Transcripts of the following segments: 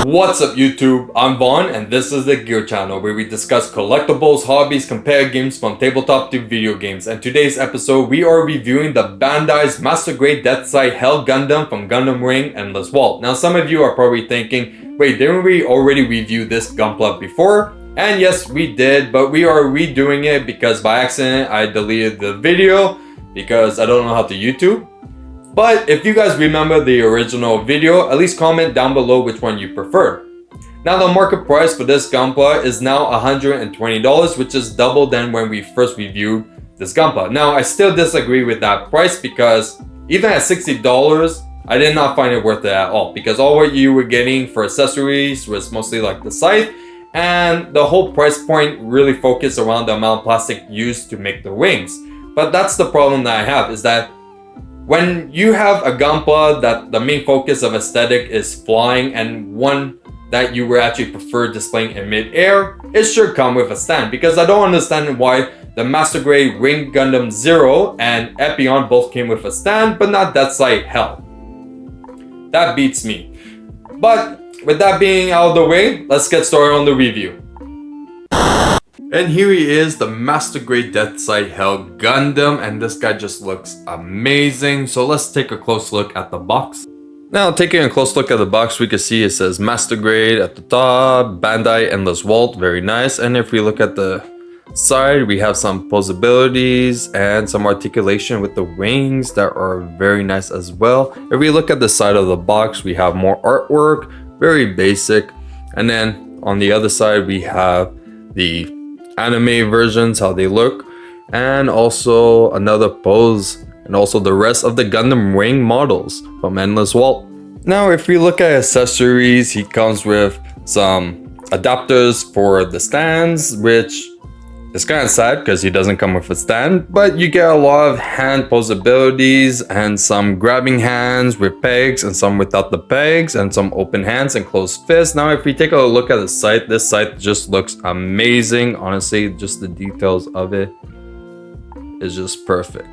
What's up YouTube, I'm Vaughn and this is the Gear channel where we discuss collectibles, hobbies, compare games from tabletop to video games. And today's episode we are reviewing the Bandai's Master Grade Deathscythe Hell Gundam from Gundam Wing Endless Waltz. Now some of you are probably thinking, wait, didn't we already review this GUNPLA before? And yes, we did, but we are redoing it because by accident I deleted the video because I don't know how to YouTube. But if you guys remember the original video, at least comment down below which one you prefer. Now the market price for this GUNPLA is now $120, which is double than when we first reviewed this GUNPLA. Now I still disagree with that price because even at $60, I did not find it worth it at all. Because all what you were getting for accessories was mostly like the scythe, and the whole price point really focused around the amount of plastic used to make the wings. But that's the problem that I have, is that when you have a GUNPLA that the main focus of aesthetic is flying and one that you would actually prefer displaying in mid-air, it should come with a stand, because I don't understand why the Master Grade Wing Gundam Zero and Epion both came with a stand, but not Deathscythe Hell. That beats me. But with that being out of the way, let's get started on the review. And here he is, the Master Grade Deathscythe Hell Gundam, and this guy just looks amazing. So let's take a close look at the box. Now taking a close look at the box, we can see it says Master Grade at the top, Bandai Endless Waltz, very nice. And if we look at the side, we have some posabilities and some articulation with the wings that are very nice as well. If we look at the side of the box, we have more artwork, very basic. And then on the other side, we have the anime versions, how they look, and also another pose, and also the rest of the Gundam Wing models from Endless Waltz. Now if we look at accessories, he comes with some adapters for the stands, which is kind of sad because he doesn't come with a stand, but you get a lot of hand posabilities and some grabbing hands with pegs and some without the pegs, and some open hands and closed fists. Now if we take a look at the scythe, this scythe just looks amazing. Honestly, just the details of it is just perfect.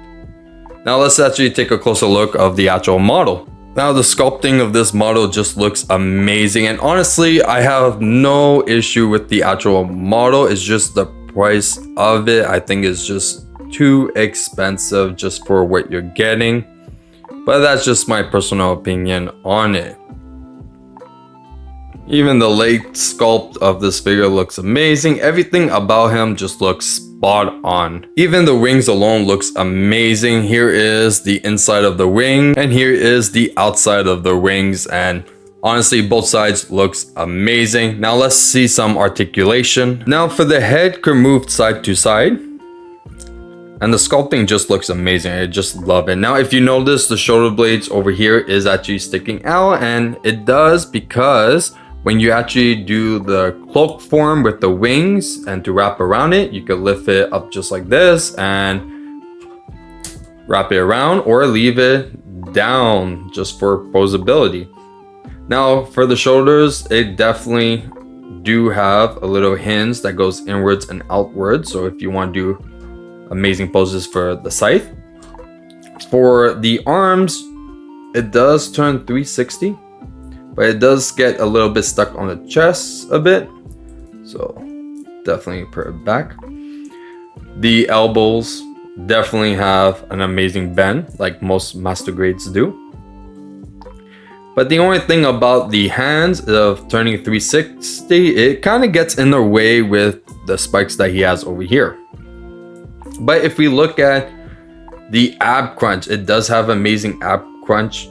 Now let's actually take a closer look of the actual model. Now the sculpting of this model just looks amazing, and honestly I have no issue with the actual model. It's just the price of it, I think, is just too expensive just for what you're getting, but that's just my personal opinion on it. Even the leg sculpt of this figure looks amazing. Everything about him just looks spot on. Even the wings alone looks amazing. Here is the inside of the wing and here is the outside of the wings, and honestly, both sides looks amazing. Now let's see some articulation. Now for the head, can move side to side. And the sculpting just looks amazing. I just love it. Now if you notice, the shoulder blades over here is actually sticking out, and it does because when you actually do the cloak form with the wings and to wrap around it, you could lift it up just like this and wrap it around, or leave it down just for posability. Now for the shoulders, it definitely do have a little hinge that goes inwards and outwards, so if you want to do amazing poses for the scythe. For the arms, it does turn 360, but it does get a little bit stuck on the chest a bit, so definitely put it back. The elbows definitely have an amazing bend like most Master Grades do. But the only thing about the hands of turning 360, it kind of gets in the way with the spikes that he has over here. But if we look at the ab crunch, it does have amazing ab crunch,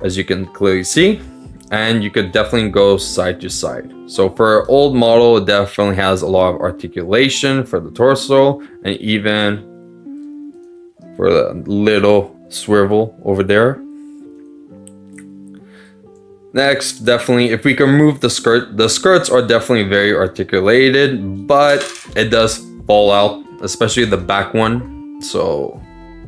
as you can clearly see. And you could definitely go side to side. So for an old model, it definitely has a lot of articulation for the torso, and even for the little swivel over there. Next, definitely, if we can remove the skirts are definitely very articulated, but it does fall out, especially the back one. So,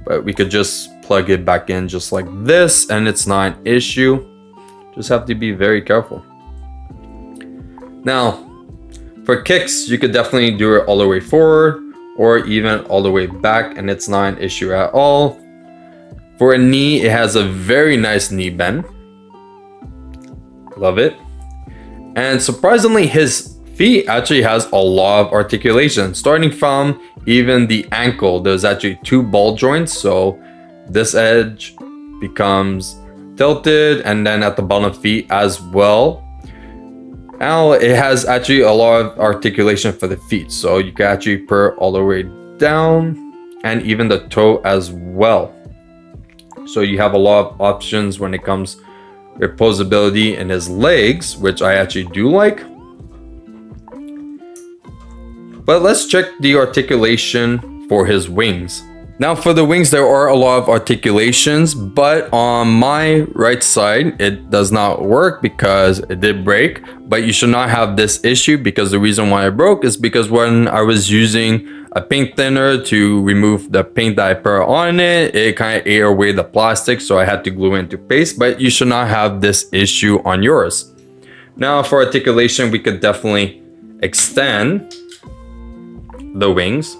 but we could just plug it back in just like this, and it's not an issue. Just have to be very careful. Now, for kicks, you could definitely do it all the way forward or even all the way back, and it's not an issue at all. For a knee, it has a very nice knee bend. Love it. And surprisingly, his feet actually has a lot of articulation, starting from even the ankle. There's actually 2 ball joints, so this edge becomes tilted, and then at the bottom feet as well. Now it has actually a lot of articulation for the feet, so you can actually purr all the way down, and even the toe as well. So you have a lot of options when it comes with posability in his legs, which I actually do like. But let's check the articulation for his wings. Now for the wings, there are a lot of articulations, but on my right side, it does not work because it did break. But you should not have this issue, because the reason why it broke is because when I was using a paint thinner to remove the paint that I put on it, it kind of ate away the plastic, so I had to glue it into paste. But you should not have this issue on yours. Now for articulation, we could definitely extend the wings,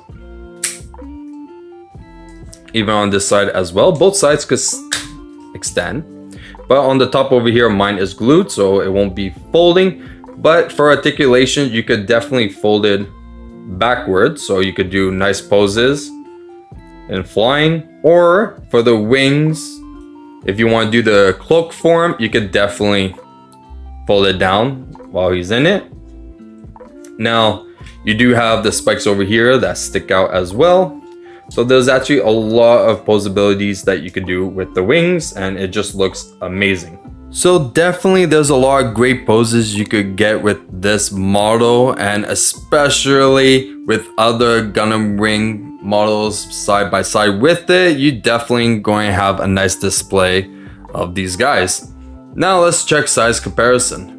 even on this side as well. Both sides could extend, but on the top over here, mine is glued, so it won't be folding. But for articulation, you could definitely fold it backwards, so you could do nice poses in flying. Or for the wings, if you want to do the cloak form, you could definitely fold it down while he's in it. Now you do have the spikes over here that stick out as well. So there's actually a lot of posabilities that you could do with the wings, and it just looks amazing. So definitely there's a lot of great poses you could get with this model, and especially with other Gundam Wing models side by side with it, you definitely going to have a nice display of these guys. Now let's check size comparison.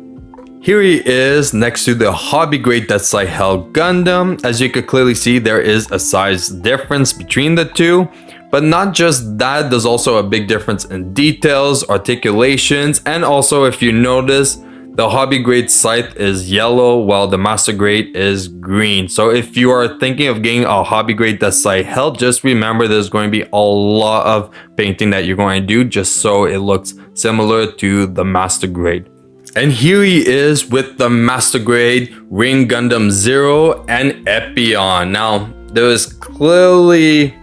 Here he is next to the Hobby Grade Deathscythe Hell Gundam. As you can clearly see, there is a size difference between the two. But not just that, there's also a big difference in details, articulations, and also if you notice, the Hobby Grade Scythe is yellow while the Master Grade is green. So if you are thinking of getting a Hobby Grade Deathscythe Hell, just remember there's going to be a lot of painting that you're going to do just so it looks similar to the Master Grade. And here he is with the Master Grade Ring Gundam Zero and Epion. Now, there is clearly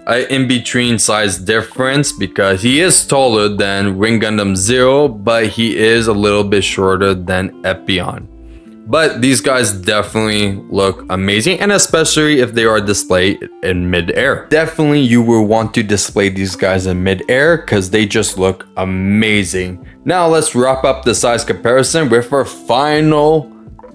an in-between size difference because he is taller than Ring Gundam Zero, but he is a little bit shorter than Epion. But these guys definitely look amazing, and especially if they are displayed in mid-air. Definitely you will want to display these guys in mid-air because they just look amazing. Now let's wrap up the size comparison with our final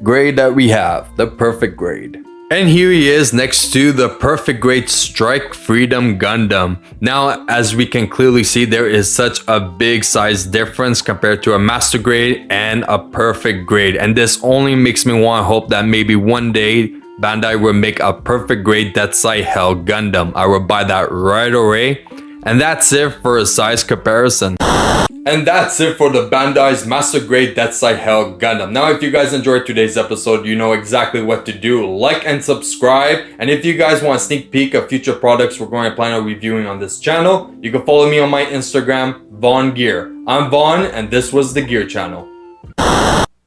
grade that we have, the perfect grade. And here he is next to the perfect grade Strike Freedom Gundam. Now, as we can clearly see, there is such a big size difference compared to a Master Grade and a perfect grade. And this only makes me want to hope that maybe one day Bandai will make a perfect grade Deathscythe Hell Gundam. I will buy that right away. And that's it for a size comparison. And that's it for the Bandai's Master Grade Deathscythe Hell Gundam. Now, if you guys enjoyed today's episode, you know exactly what to do. Like and subscribe. And if you guys want a sneak peek of future products we're going to plan on reviewing on this channel, you can follow me on my Instagram, Vaughn Gear. I'm Vaughn, and this was the Gear Channel.